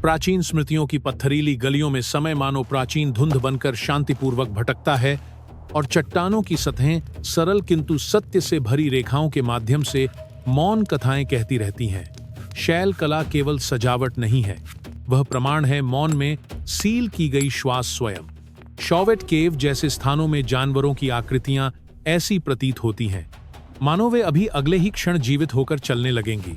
प्राचीन स्मृतियों की पत्थरीली गलियों में समय मानो प्राचीन धुंध बनकर शांतिपूर्वक भटकता है और चट्टानों की सतहें सरल किंतु सत्य से भरी रेखाओं के माध्यम से मौन कथाएं कहती रहती हैं। शैल कला केवल सजावट नहीं है, वह प्रमाण है मौन में सील की गई श्वास स्वयं। शॉवेट केव जैसे स्थानों में जानवरों की आकृतियां ऐसी प्रतीत होती हैं मानो वे अभी अगले ही क्षण जीवित होकर चलने लगेंगी।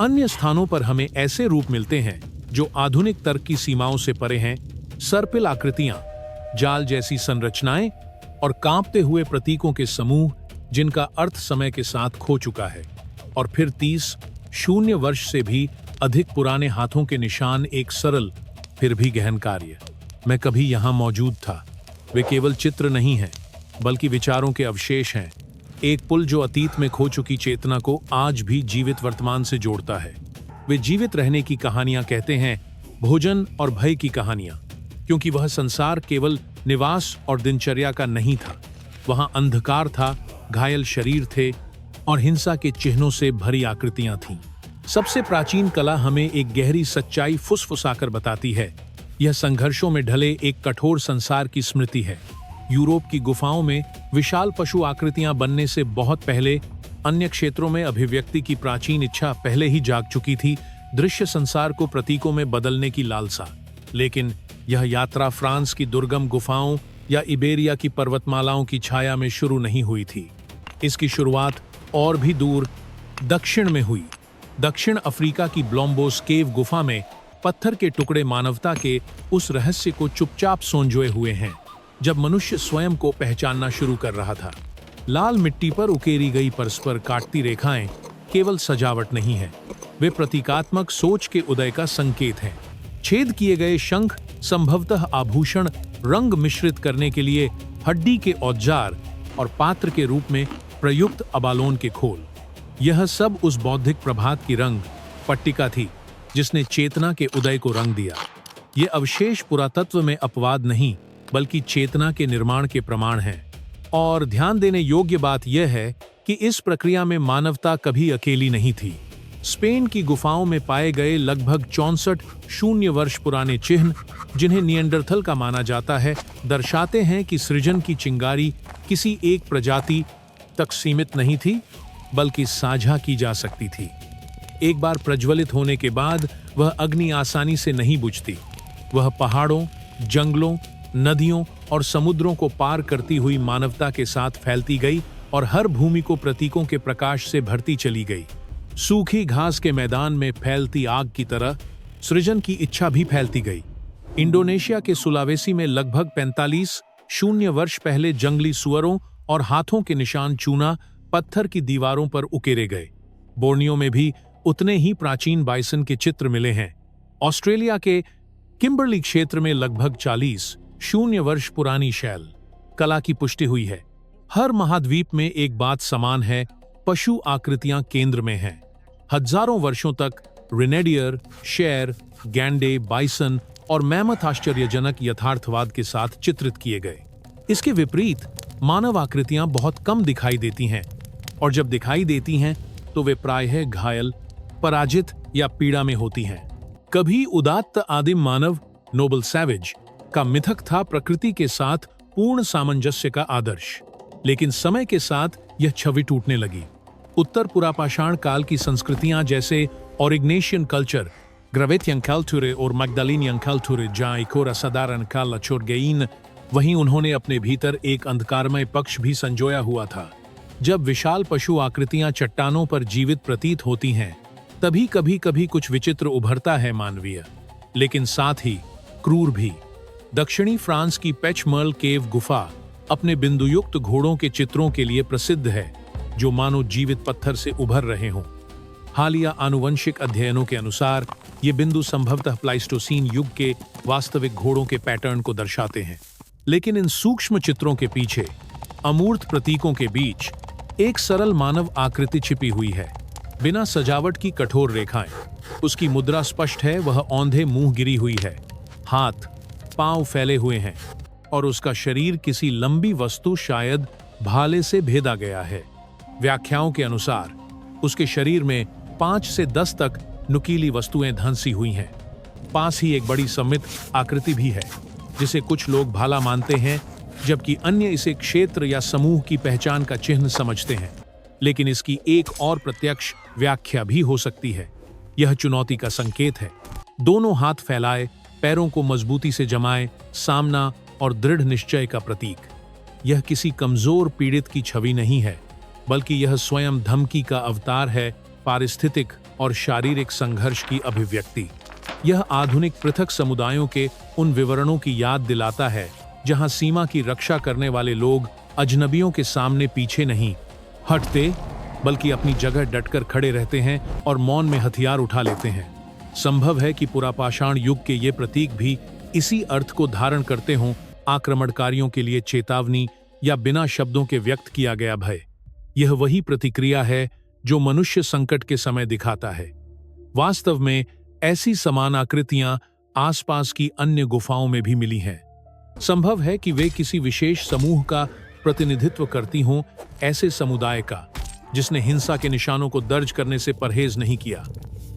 अन्य स्थानों पर हमें ऐसे रूप मिलते हैं जो आधुनिक तर्क की सीमाओं से परे हैं। सर्पिल आकृतियां, जाल जैसी संरचनाएं और कांपते हुए प्रतीकों के समूह जिनका अर्थ समय के साथ खो चुका है। और फिर 30,000 वर्ष से भी अधिक पुराने हाथों के निशान, एक सरल फिर भी गहन कार्य। मैं कभी यहां मौजूद था। वे केवल चित्र नहीं हैं, बल्कि विचारों के अवशेष हैं। एक पुल जो अतीत में खो चुकी चेतना को आज भी जीवित वर्तमान से जोड़ता है। वे जीवित रहने की कहानियां कहते हैं, भोजन और भय की कहानियां, क्योंकि वह संसार केवल निवास और दिनचर्या का नहीं था। वहां अंधकार था, घायल शरीर थे और हिंसा के चिन्हों से भरी आकृतियां थीं। सबसे प्राचीन कला हमें एक गहरी सच्चाई फुसफुसाकर बताती है। यह संघर्षों में ढले एक कठोर संसार की स्मृति है। यूरोप की गुफाओं में विशाल पशु आकृतियां बनने से बहुत पहले अन्य क्षेत्रों में अभिव्यक्ति की प्राचीन इच्छा पहले ही जाग चुकी थी, दृश्य संसार को प्रतीकों में बदलने की लालसा। लेकिन यह यात्रा फ्रांस की दुर्गम गुफाओं या इबेरिया की पर्वतमालाओं की छाया में शुरू नहीं हुई थी। इसकी शुरुआत और भी दूर दक्षिण में हुई। दक्षिण अफ्रीका की ब्लोम्बोस केव गुफा में पत्थर के टुकड़े मानवता के उस रहस्य को चुपचाप संजोए हुए हैं जब मनुष्य स्वयं को पहचानना शुरू कर रहा था। लाल मिट्टी पर उकेरी गई परस्पर काटती रेखाएं केवल सजावट नहीं है, वे प्रतीकात्मक सोच के उदय का संकेत हैं। छेद किए गए शंख संभवतः आभूषण, रंग मिश्रित करने के लिए हड्डी के औजार और पात्र के रूप में प्रयुक्त अबालोन के खोल। यह सब उस बौद्धिक प्रभात की रंग पट्टिका थी जिसने चेतना के उदय को रंग दिया। ये अवशेष पुरातत्व में अपवाद नहीं, बल्कि चेतना के निर्माण के प्रमाण हैं। और ध्यान देने योग्य बात यह है कि इस प्रक्रिया में मानवता कभी अकेली नहीं थी। स्पेन की गुफाओं में पाए गए लगभग 64,000 वर्ष पुराने चिन्ह, जिन्हें निएंडरथल का माना जाता है, दर्शाते हैं कि सृजन की चिंगारी किसी एक प्रजाति तक सीमित नहीं थी, बल्कि साझा की जा सकती थी। एक बार प्रज्वलित होने के बाद वह अग्नि आसानी से नहीं बुझती। वह पहाड़ों, जंगलों, नदियों और समुद्रों को पार करती हुई मानवता के साथ फैलती गई और हर भूमि को प्रतीकों के प्रकाश से भरती चली गई। सूखी घास के मैदान में फैलती आग की तरह सृजन की इच्छा भी फैलती गई। इंडोनेशिया के सुलावेसी में लगभग 45,000 वर्ष पहले जंगली सुअरों और हाथों के निशान चूना पत्थर की दीवारों पर उकेरे गए। बोर्नियो में भी उतने ही प्राचीन बाइसन के चित्र मिले हैं। ऑस्ट्रेलिया के किम्बरली क्षेत्र में लगभग 40,000 वर्ष पुरानी शैल कला की पुष्टि हुई है। हर महाद्वीप में एक बात समान है, पशु आकृतियां केंद्र में हैं। हजारों वर्षों तक रेनेडियर, शेर, गैंडे, बाइसन और मैमथ आश्चर्यजनक यथार्थवाद के साथ चित्रित किए गए। इसके विपरीत मानव आकृतियां बहुत कम दिखाई देती हैं, और जब दिखाई देती हैं तो वे प्रायः घायल, पराजित या पीड़ा में होती हैं। कभी उदात्त आदिम मानव, नोबल सैवेज, का मिथक था प्रकृति के साथ पूर्ण सामंजस्य का आदर्श। लेकिन समय के साथ यह छवि टूटने लगी। उत्तर पुरापाषाण काल की संस्कृतियां जैसे ओरिग्नेशियन कल्चर, ग्रावेटियन कल्चर और मैग्डालिनियन कल्चर जहाँ कोरा साधारण काल छोड़गेइन, वहीं उन्होंने अपने भीतर एक अंधकारमय पक्ष भी संजोया हुआ था। जब विशाल पशु आकृतियां चट्टानों पर जीवित प्रतीत होती हैं, तभी कभी कभी कुछ विचित्र उभरता है मानवीय, लेकिन साथ ही क्रूर भी। दक्षिणी फ्रांस की पेचमर्ल केव गुफा अपने बिंदुयुक्त घोड़ों के चित्रों के लिए प्रसिद्ध है, जो मानो जीवित पत्थर से उभर रहे हों। हालिया आनुवंशिक अध्ययनों के अनुसार ये बिंदु संभवतः प्लाइस्टोसीन युग के वास्तविक घोड़ों के पैटर्न को दर्शाते हैं। लेकिन इन सूक्ष्म चित्रों के पीछे, अमूर्त प्रतीकों के बीच, एक सरल मानव आकृति छिपी हुई है। बिना सजावट की कठोर रेखाएं, उसकी मुद्रा स्पष्ट है। वह औंधे मुंह गिरी हुई है, हाथ पांव फैले हुए हैं और उसका शरीर किसी लंबी वस्तु, शायद भाले से भेदा गया है। व्याख्याओं के अनुसार उसके शरीर में 5 से 10 तक नुकीली वस्तुएं धंसी हुई हैं। पास ही एक बड़ी सममित आकृति भी है, जिसे कुछ लोग भाला मानते हैं, जबकि अन्य इसे क्षेत्र या समूह की पहचान का चिन्ह समझते हैं। लेकिन इसकी एक और प्रत्यक्ष व्याख्या भी हो सकती है। यह चुनौती का संकेत है। दोनों हाथ फैलाए, पैरों को मजबूती से जमाए, सामना और दृढ़ निश्चय का प्रतीक। यह किसी कमजोर पीड़ित की छवि नहीं है, बल्कि यह स्वयं धमकी का अवतार है, पारिस्थितिक और शारीरिक संघर्ष की अभिव्यक्ति। यह आधुनिक पृथक समुदायों के उन विवरणों की याद दिलाता है जहां सीमा की रक्षा करने वाले लोग अजनबियों के सामने पीछे नहीं हटते, बल्कि अपनी जगह डटकर खड़े रहते हैं और मौन में हथियार उठा लेते हैं। संभव है कि पुरापाषाण युग के ये प्रतीक भी इसी अर्थ को धारण करते हों, आक्रमणकारियों के लिए चेतावनी या बिना शब्दों के व्यक्त किया गया भय। यह वही प्रतिक्रिया है जो मनुष्य संकट के समय दिखाता है। वास्तव में ऐसी समान आकृतियां आसपास की अन्य गुफाओं में भी मिली हैं। संभव है कि वे किसी विशेष समूह का प्रतिनिधित्व करती हों, ऐसे समुदाय का जिसने हिंसा के निशानों को दर्ज करने से परहेज नहीं किया।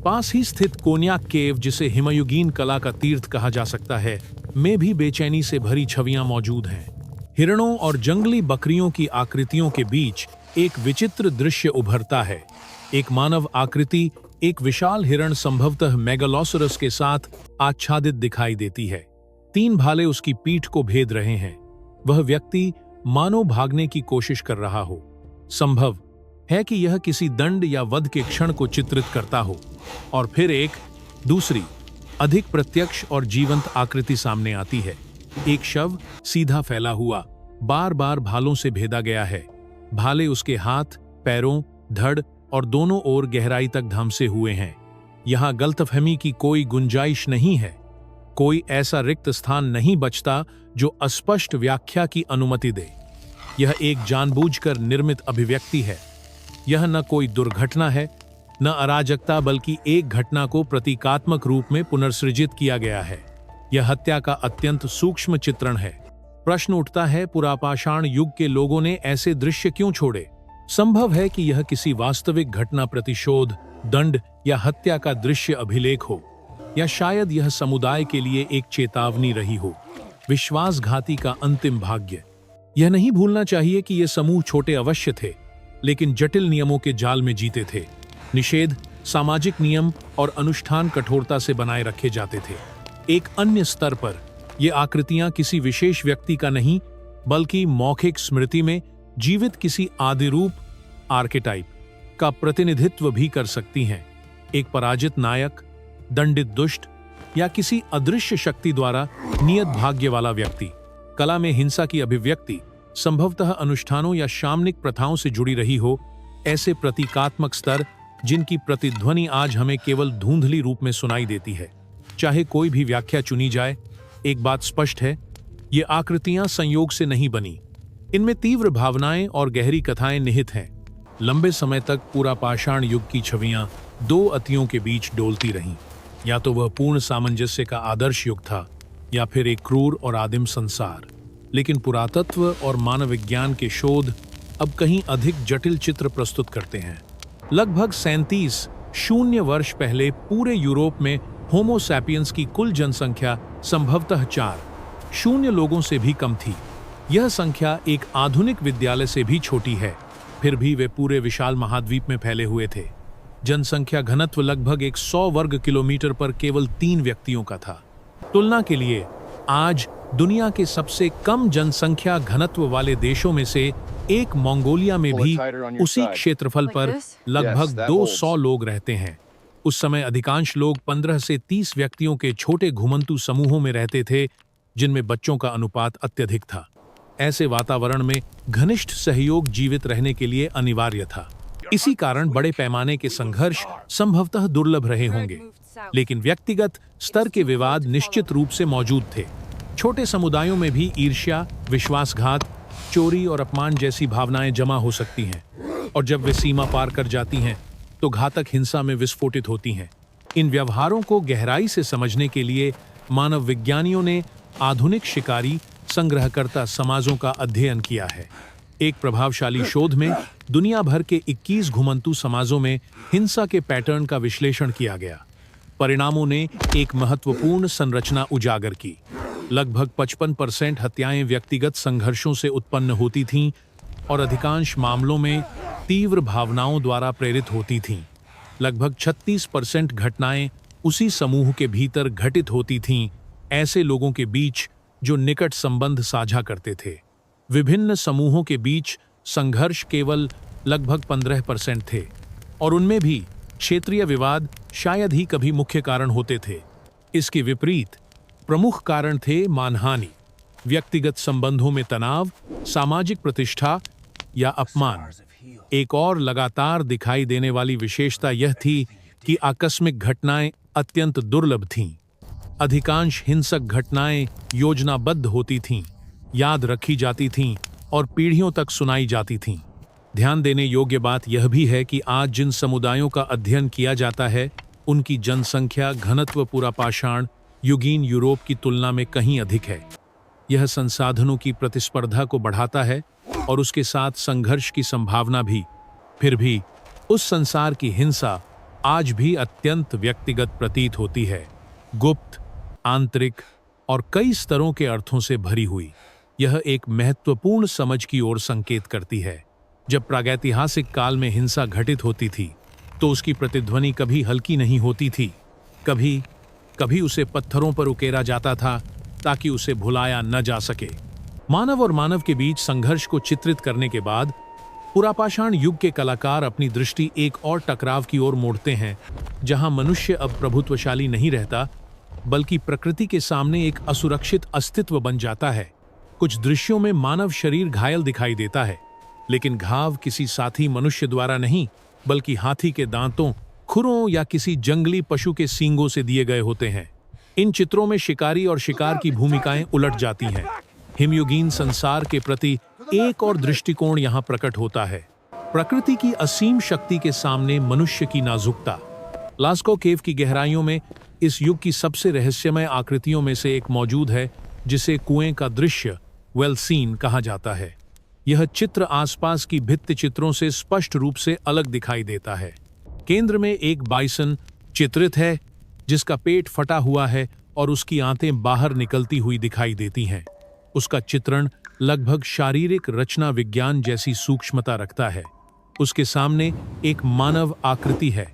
पास ही स्थित कोन्याक केव, जिसे हिमयुगीन कला का तीर्थ कहा जा सकता है, में भी बेचैनी से भरी छवियां मौजूद हैं। हिरणों और जंगली बकरियों की आकृतियों के बीच एक विचित्र दृश्य उभरता है। एक मानव आकृति एक विशाल हिरण, संभवतः मेगालोसरस के साथ आच्छादित दिखाई देती है। 3 भाले उसकी पीठ को भेद रहे हैं। वह व्यक्ति मानो भागने की कोशिश कर रहा हो। संभव है कि यह किसी दंड या वध के क्षण को चित्रित करता हो। और फिर एक दूसरी, अधिक प्रत्यक्ष और जीवंत आकृति सामने आती है। एक शव सीधा फैला हुआ, बार बार भालों से भेदा गया है। भाले उसके हाथ, पैरों, धड़ और दोनों ओर गहराई तक धंसे हुए हैं। यहां गलतफहमी की कोई गुंजाइश नहीं है। कोई ऐसा रिक्त स्थान नहीं बचता जो अस्पष्ट व्याख्या की अनुमति दे। यह एक जानबूझकर निर्मित अभिव्यक्ति है। यह न कोई दुर्घटना है, न अराजकता, बल्कि एक घटना को प्रतीकात्मक रूप में पुनर्सृजित किया गया है। यह हत्या का अत्यंत सूक्ष्म चित्रण है। प्रश्न उठता है, पुरापाषाण युग के लोगों ने ऐसे दृश्य क्यों छोड़े? संभव है कि यह किसी वास्तविक घटना, प्रतिशोध, दंड या हत्या का दृश्य अभिलेख हो, या शायद यह समुदाय के लिए एक चेतावनी रही हो। विश्वासघाती का अंतिम भाग्य। यह नहीं भूलना चाहिए कि ये समूह छोटे अवश्य थे, लेकिन जटिल नियमों के जाल में जीते थे। निषेध, सामाजिक नियम और अनुष्ठान कठोरता से बनाए रखे जाते थे। एक अन्य स्तर पर ये आकृतियां किसी विशेष व्यक्ति का नहीं, बल्कि मौखिक स्मृति में जीवित किसी आदिरूप, आर्केटाइप का प्रतिनिधित्व भी कर सकती हैं। एक पराजित नायक, दंडित दुष्ट या किसी अदृश्य शक्ति द्वारा नियत भाग्य वाला व्यक्ति। कला में हिंसा की अभिव्यक्ति संभवतः अनुष्ठानों या शामनिक प्रथाओं से जुड़ी रही हो। ऐसे प्रतीकात्मक स्तर जिनकी प्रतिध्वनि आज हमें केवल धुंधली रूप में सुनाई देती है। चाहे कोई भी व्याख्या चुनी जाए, एक बात स्पष्ट है, ये आकृतियां संयोग से नहीं बनी। इनमें तीव्र भावनाएं और गहरी कथाएं निहित हैं। लंबे समय तक पुरापाषाण युग की छवियां 2 अतियों के बीच डोलती रहीं। या तो वह पूर्ण सामंजस्य का आदर्श युग था, या फिर एक क्रूर और आदिम संसार। लेकिन पुरातत्व और मानव विज्ञान के शोध अब कहीं अधिक जटिल चित्र प्रस्तुत करते हैं। लगभग 37 वर्ष पहले पूरे यूरोप में होमो सैपियंस की कुल जनसंख्या संभवतः 4 लोगों से भी कम थी। यह संख्या एक आधुनिक विद्यालय से भी छोटी है। फिर भी वे पूरे विशाल महाद्वीप में फैले हुए थे। जनसंख्या घनत्व लगभग 100 वर्ग किलोमीटर पर केवल 3 व्यक्तियों का था। तुलना के लिए, आज दुनिया के सबसे कम जनसंख्या घनत्व वाले देशों में से एक मंगोलिया में भी उसी क्षेत्रफल पर लगभग 200 लोग रहते हैं। उस समय अधिकांश लोग 15 से 30 व्यक्तियों के छोटे घुमंतू समूहों में रहते थे, जिनमें बच्चों का अनुपात अत्यधिक था। ऐसे वातावरण में घनिष्ठ सहयोग जीवित रहने के लिए अनिवार्य था। इसी कारण बड़े पैमाने के संघर्ष संभवतः दुर्लभ रहे होंगे, लेकिन व्यक्तिगत स्तर के विवाद निश्चित रूप से मौजूद थे। छोटे समुदायों में भी ईर्ष्या, विश्वासघात, चोरी और अपमान जैसी भावनाएं जमा हो सकती हैं, और जब वे सीमा पार कर जाती हैं तो घातक हिंसा में विस्फोटित होती हैं। इन व्यवहारों को गहराई से समझने के लिए मानव विज्ञानियों ने आधुनिक शिकारी संग्रहकर्ता समाजों का अध्ययन किया है। एक प्रभावशाली शोध में दुनिया भर के 21 घुमंतू समाजों में हिंसा के पैटर्न का विश्लेषण किया गया। परिणामों ने एक महत्वपूर्ण संरचना उजागर की। लगभग 55% हत्याएं व्यक्तिगत संघर्षों से उत्पन्न होती थीं और अधिकांश मामलों में तीव्र भावनाओं द्वारा प्रेरित होती थीं। लगभग 36% घटनाएं उसी समूह के भीतर घटित होती थीं, ऐसे लोगों के बीच जो निकट संबंध साझा करते थे। विभिन्न समूहों के बीच संघर्ष केवल लगभग 15% थे और उनमें भी क्षेत्रीय विवाद शायद ही कभी मुख्य कारण होते थे। इसके विपरीत प्रमुख कारण थे मानहानि, व्यक्तिगत संबंधों में तनाव, सामाजिक प्रतिष्ठा या अपमान। एक और लगातार दिखाई देने वाली विशेषता यह थी कि आकस्मिक घटनाएं अत्यंत दुर्लभ थीं। अधिकांश हिंसक घटनाएं योजनाबद्ध होती थीं, याद रखी जाती थीं और पीढ़ियों तक सुनाई जाती थीं। ध्यान देने योग्य बात यह भी है कि आज जिन समुदायों का अध्ययन किया जाता है, उनकी जनसंख्या घनत्व पुरापाषाण युगीन यूरोप की तुलना में कहीं अधिक है। यह संसाधनों की प्रतिस्पर्धा को बढ़ाता है और उसके साथ संघर्ष की संभावना भी। फिर भी उस संसार की हिंसा आज भी अत्यंत व्यक्तिगत प्रतीत होती है, गुप्त, आंतरिक और कई स्तरों के अर्थों से भरी हुई। यह एक महत्वपूर्ण समझ की ओर संकेत करती है। जब प्रागैतिहासिक काल में हिंसा घटित होती थी तो उसकी प्रतिध्वनि कभी हल्की नहीं होती थी। कभी कभी उसे पत्थरों पर उकेरा जाता था ताकि उसे भुलाया न जा सके। मानव और मानव के बीच संघर्ष को चित्रित करने के बाद पुरापाषाण युग के कलाकार अपनी दृष्टि एक और टकराव की ओर मोड़ते हैं, जहां मनुष्य अब प्रभुत्वशाली नहीं रहता बल्कि प्रकृति के सामने एक असुरक्षित अस्तित्व बन जाता है। कुछ दृश्यों में मानव शरीर घायल दिखाई देता है, लेकिन घाव किसी साथी मनुष्य द्वारा नहीं बल्कि हाथी के दांतों, खुरों या किसी जंगली पशु के सींगों से दिए गए होते हैं। इन चित्रों में शिकारी और शिकार की भूमिकाएं उलट जाती हैं। हिमयुगीन संसार के प्रति एक और दृष्टिकोण यहाँ प्रकट होता है, प्रकृति की असीम शक्ति के सामने मनुष्य की नाजुकता। लास्को केव की गहराइयों में इस युग की सबसे रहस्यमय आकृतियों में से एक मौजूद है, जिसे कुएं का दृश्य वेल सीन कहा जाता है। यह चित्र आसपास की भित्ति चित्रों से स्पष्ट रूप से अलग दिखाई देता है। केंद्र में एक बाइसन चित्रित है जिसका पेट फटा हुआ है और उसकी आंतें बाहर निकलती हुई दिखाई देती हैं। उसका चित्रण लगभग शारीरिक रचना विज्ञान जैसी सूक्ष्मता रखता है। उसके सामने एक मानव आकृति है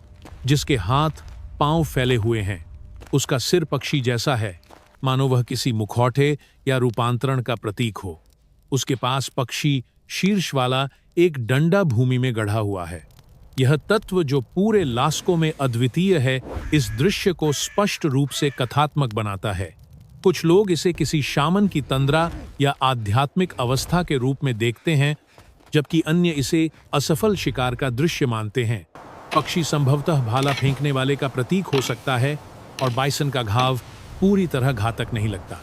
जिसके हाथ पांव फैले हुए हैं। उसका सिर पक्षी जैसा है, मानो वह किसी मुखौटे या रूपांतरण का प्रतीक हो। उसके पास पक्षी शीर्ष वाला एक डंडा भूमि में गढ़ा हुआ है। यह तत्व, जो पूरे लास्को में अद्वितीय है, इस दृश्य को स्पष्ट रूप से कथात्मक बनाता है। कुछ लोग इसे किसी शामन की तंद्रा या आध्यात्मिक अवस्था के रूप में देखते हैं, जबकि अन्य इसे असफल शिकार का दृश्य मानते हैं। पक्षी संभवतः भाला फेंकने वाले का प्रतीक हो सकता है और बाइसन का घाव पूरी तरह घातक नहीं लगता।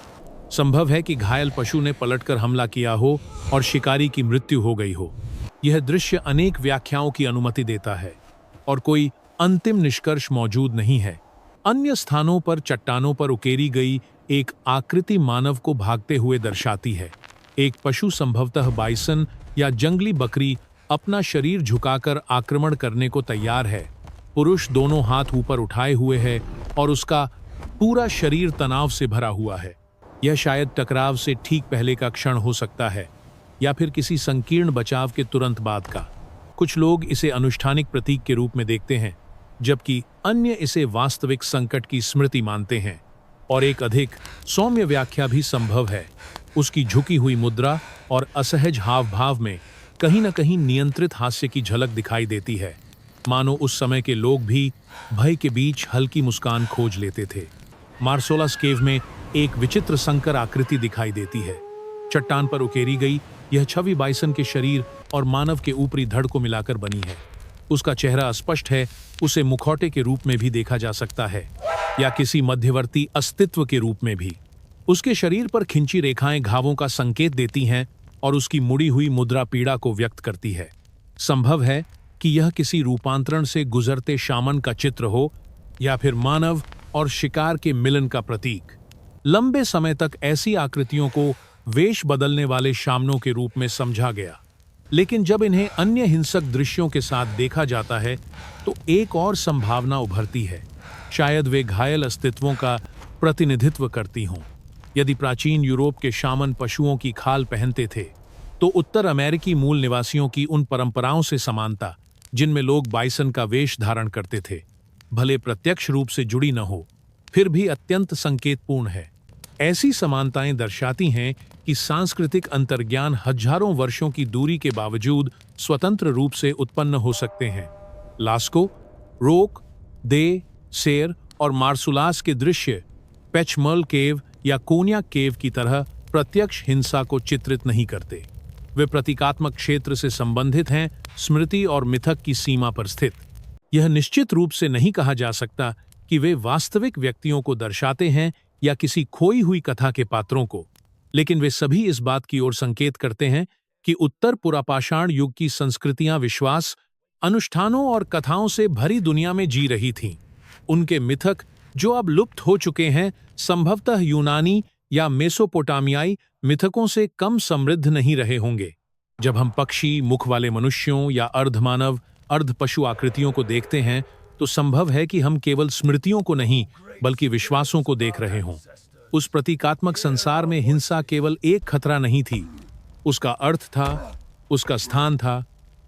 संभव है कि घायल पशु ने पलटकर हमला किया हो और शिकारी की मृत्यु हो गई हो। यह दृश्य अनेक व्याख्याओं की अनुमति देता है और कोई अंतिम निष्कर्ष मौजूद नहीं है। अन्य स्थानों पर चट्टानों पर उकेरी गई एक आकृति मानव को भागते हुए दर्शाती है। एक पशु, संभवतः बाइसन या जंगली बकरी, अपना शरीर झुकाकर आक्रमण करने को तैयार है। पुरुष दोनों हाथ ऊपर उठाए हुए है और उसका पूरा शरीर तनाव से भरा हुआ है। यह शायद टकराव से ठीक पहले का क्षण हो सकता है या फिर किसी संकीर्ण बचाव के तुरंत बाद का। कुछ लोग इसे अनुष्ठानिक प्रतीक के रूप में देखते हैं, जबकि अन्य इसे वास्तविक संकट की स्मृति मानते हैं। और एक अधिक सौम्य व्याख्या भी संभव है। उसकी झुकी हुई मुद्रा और असहज हाव भाव में कहीं न कहीं नियंत्रित हास्य की झलक दिखाई देती है, मानो उस समय के लोग भी भय के बीच हल्की मुस्कान खोज लेते थे। मार्सोलास केव में एक विचित्र संकर आकृति दिखाई देती है। चट्टान पर उकेरी गई यह छवि बाइसन के शरीर और मानव के ऊपरी धड़ को मिलाकर बनी है। उसका चेहरा अस्पष्ट है, उसे मुखौटे के रूप में भी देखा जा सकता है या किसी मध्यवर्ती अस्तित्व के रूप में भी। उसके शरीर पर खिंची रेखाएं घावों का संकेत देती हैं और उसकी मुड़ी हुई मुद्रा पीड़ा को व्यक्त करती है। संभव है कि यह किसी रूपांतरण से गुजरते शामन का चित्र हो या फिर मानव और शिकार के मिलन का प्रतीक। लंबे समय तक ऐसी आकृतियों को वेश बदलने वाले शामनों के रूप में समझा गया, लेकिन जब इन्हें अन्य हिंसक दृश्यों के साथ देखा जाता है तो एक और संभावना उभरती है। शायद वे घायल अस्तित्वों का प्रतिनिधित्व करती हों। यदि प्राचीन यूरोप के शामन पशुओं की खाल पहनते थे, तो उत्तर अमेरिकी मूल निवासियों की उन परंपराओं से समानता जिनमें लोग बाइसन का वेश धारण करते थे, भले प्रत्यक्ष रूप से जुड़ी न हो, फिर भी अत्यंत संकेतपूर्ण है। ऐसी समानताएं दर्शाती हैं कि सांस्कृतिक अंतर्ज्ञान हजारों वर्षों की दूरी के बावजूद स्वतंत्र रूप से उत्पन्न हो सकते हैं। लास्को, रोक, दे, सेर और मार्सुलास के दृश्य पेचमर्ल केव या कोन्याक केव की तरह प्रत्यक्ष हिंसा को चित्रित नहीं करते। वे प्रतीकात्मक क्षेत्र से संबंधित हैं, स्मृति और मिथक की सीमा पर स्थित। यह निश्चित रूप से नहीं कहा जा सकता कि वे वास्तविक व्यक्तियों को दर्शाते हैं या किसी खोई हुई कथा के पात्रों को, लेकिन वे सभी इस बात की ओर संकेत करते हैं कि उत्तर पुरापाषाण युग की संस्कृतियां विश्वास, अनुष्ठानों और कथाओं से भरी दुनिया में जी रही थीं। उनके मिथक, जो अब लुप्त हो चुके हैं, संभवतः यूनानी या मेसोपोटामियाई मिथकों से कम समृद्ध नहीं रहे होंगे। जब हम पक्षी, मुख वाले मनुष्यों या अर्धमानव, अर्ध पशु आकृतियों को देखते हैं, तो संभव है कि हम केवल स्मृतियों को नहीं बल्कि विश्वासों को देख रहे हों। उस प्रतीकात्मक संसार में हिंसा केवल एक खतरा नहीं थी, उसका अर्थ था, उसका स्थान था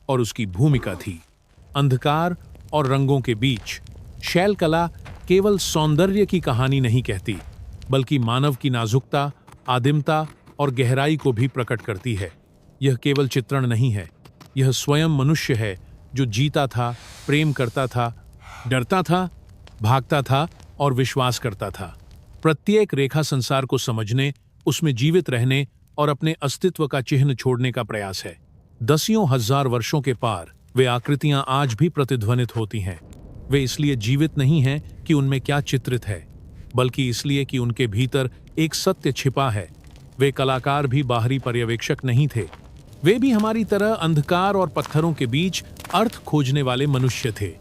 और उसकी भूमिका थी। अंधकार और रंगों के बीच शैलकला केवल सौंदर्य की कहानी नहीं कहती, बल्कि मानव की नाजुकता, आदिमता और गहराई को भी प्रकट करती है। यह केवल चित्रण नहीं है, यह स्वयं मनुष्य है जो जीता था, प्रेम करता था, डरता था, भागता था और विश्वास करता था। प्रत्येक रेखा संसार को समझने, उसमें जीवित रहने और अपने अस्तित्व का चिन्ह छोड़ने का प्रयास है। दसियों हजार वर्षों के पार वे आकृतियां आज भी प्रतिध्वनित होती हैं। वे इसलिए जीवित नहीं हैं कि उनमें क्या चित्रित है, बल्कि इसलिए कि उनके भीतर एक सत्य छिपा है। वे कलाकार भी बाहरी पर्यवेक्षक नहीं थे, वे भी हमारी तरह अंधकार और पत्थरों के बीच अर्थ खोजने वाले मनुष्य थे।